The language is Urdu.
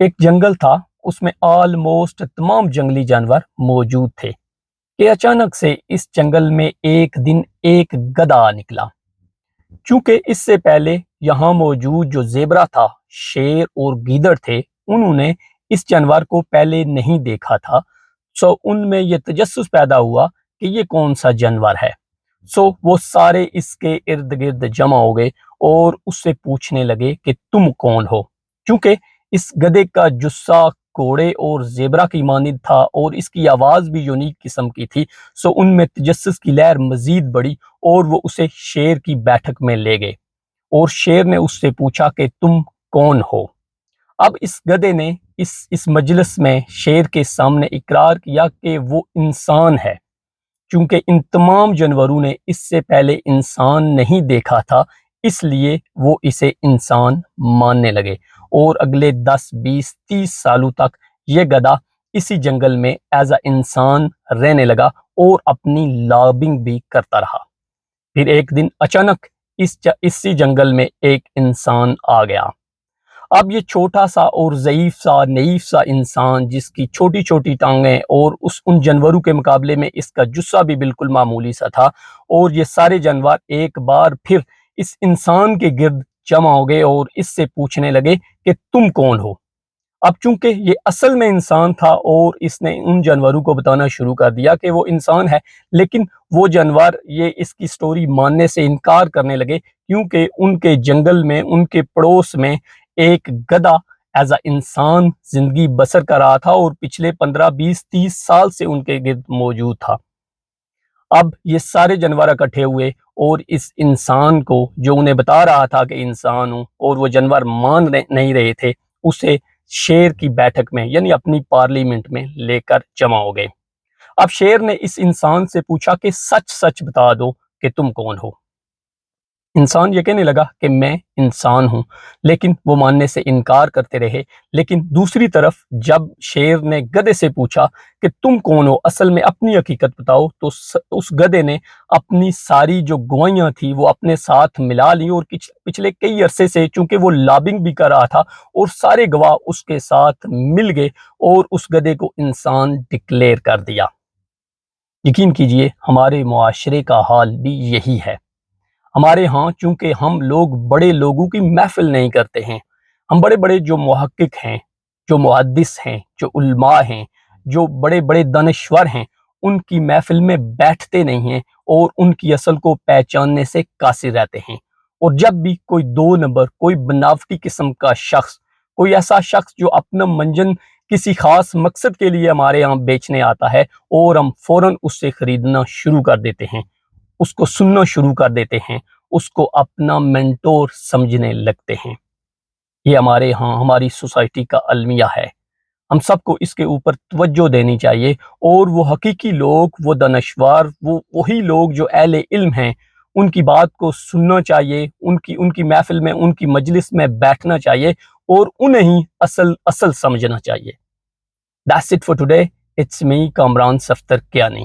ایک جنگل تھا، اس میں آلموسٹ تمام جنگلی جانور موجود تھے کہ اچانک سے اس جنگل میں ایک دن ایک گدھا نکلا۔ چونکہ اس سے پہلے یہاں موجود جو زیبرا تھا، شیر اور گیدڑ تھے، انہوں نے اس جانور کو پہلے نہیں دیکھا تھا۔ ان میں یہ تجسس پیدا ہوا کہ یہ کون سا جانور ہے۔ وہ سارے اس کے ارد گرد جمع ہو گئے اور اس سے پوچھنے لگے کہ تم کون ہو؟ چونکہ اس گدھے کا جسہ گھوڑے اور زیبرا کی مانند تھا اور اس کی آواز بھی یونیک قسم کی تھی، ان میں تجسس کی لہر مزید بڑھی اور وہ اسے شیر کی بیٹھک میں لے گئے اور شیر نے اس سے پوچھا کہ تم کون ہو؟ اب اس گدھے نے اس مجلس میں شیر کے سامنے اقرار کیا کہ وہ انسان ہے، چونکہ ان تمام جانوروں نے اس سے پہلے انسان نہیں دیکھا تھا، اس لیے وہ اسے انسان ماننے لگے اور اگلے 10 20 30 سالوں تک یہ گدھا اسی جنگل میں ایز اے انسان رہنے لگا اور اپنی لابنگ بھی کرتا رہا۔ پھر ایک دن اچانک اسی جنگل میں ایک انسان آ گیا۔ اب یہ چھوٹا سا اور ضعیف سا نیف سا انسان، جس کی چھوٹی چھوٹی ٹانگیں اور ان جانوروں کے مقابلے میں اس کا جسہ بھی بالکل معمولی سا تھا، اور یہ سارے جانور ایک بار پھر اس انسان کے گرد جمع ہو گئے اور اس سے پوچھنے لگے کہ تم کون ہو؟ اب چونکہ یہ اصل میں انسان تھا اور اس نے ان جانوروں کو بتانا شروع کر دیا کہ وہ انسان ہے، لیکن وہ جانور یہ اس کی سٹوری ماننے سے انکار کرنے لگے، کیونکہ ان کے جنگل میں، ان کے پڑوس میں ایک گدھا ایز اے انسان زندگی بسر کر رہا تھا اور پچھلے 15 20 30 سال سے ان کے گرد موجود تھا۔ اب یہ سارے جانور اکٹھے ہوئے اور اس انسان کو، جو انہیں بتا رہا تھا کہ انسان ہوں اور وہ جانور مان نہیں رہے تھے، اسے شیر کی بیٹھک میں یعنی اپنی پارلیمنٹ میں لے کر جمع ہو گئے۔ اب شیر نے اس انسان سے پوچھا کہ سچ سچ بتا دو کہ تم کون ہو۔ انسان یہ کہنے لگا کہ میں انسان ہوں، لیکن وہ ماننے سے انکار کرتے رہے۔ لیکن دوسری طرف جب شیر نے گدھے سے پوچھا کہ تم کون ہو، اصل میں اپنی حقیقت بتاؤ، تو اس گدھے نے اپنی ساری جو گواہیاں تھی وہ اپنے ساتھ ملا لی، اور پچھلے کئی عرصے سے چونکہ وہ لابنگ بھی کر رہا تھا اور سارے گواہ اس کے ساتھ مل گئے اور اس گدھے کو انسان ڈکلیئر کر دیا۔ یقین کیجئے ہمارے معاشرے کا حال بھی یہی ہے۔ ہمارے ہاں چونکہ ہم لوگ بڑے لوگوں کی محفل نہیں کرتے ہیں، ہم بڑے بڑے جو محقق ہیں، جو محدث ہیں، جو علماء ہیں، جو بڑے بڑے دانشور ہیں، ان کی محفل میں بیٹھتے نہیں ہیں اور ان کی اصل کو پہچاننے سے قاصر رہتے ہیں۔ اور جب بھی کوئی 2 نمبر، کوئی بناوٹی قسم کا شخص، کوئی ایسا شخص جو اپنا منجن کسی خاص مقصد کے لیے ہمارے ہاں بیچنے آتا ہے، اور ہم فوراً اس سے خریدنا شروع کر دیتے ہیں، اس کو سننا شروع کر دیتے ہیں، اس کو اپنا مینٹور سمجھنے لگتے ہیں۔ یہ ہمارے ہاں ہماری سوسائٹی کا المیہ ہے۔ ہم سب کو اس کے اوپر توجہ دینی چاہیے، اور وہ حقیقی لوگ، وہ دانشور، وہی لوگ جو اہل علم ہیں، ان کی بات کو سننا چاہیے، ان کی محفل میں، ان کی مجلس میں بیٹھنا چاہیے اور انہیں ہی اصل سمجھنا چاہیے۔ That's it for today. It's me, Kamran Safdar Kayani.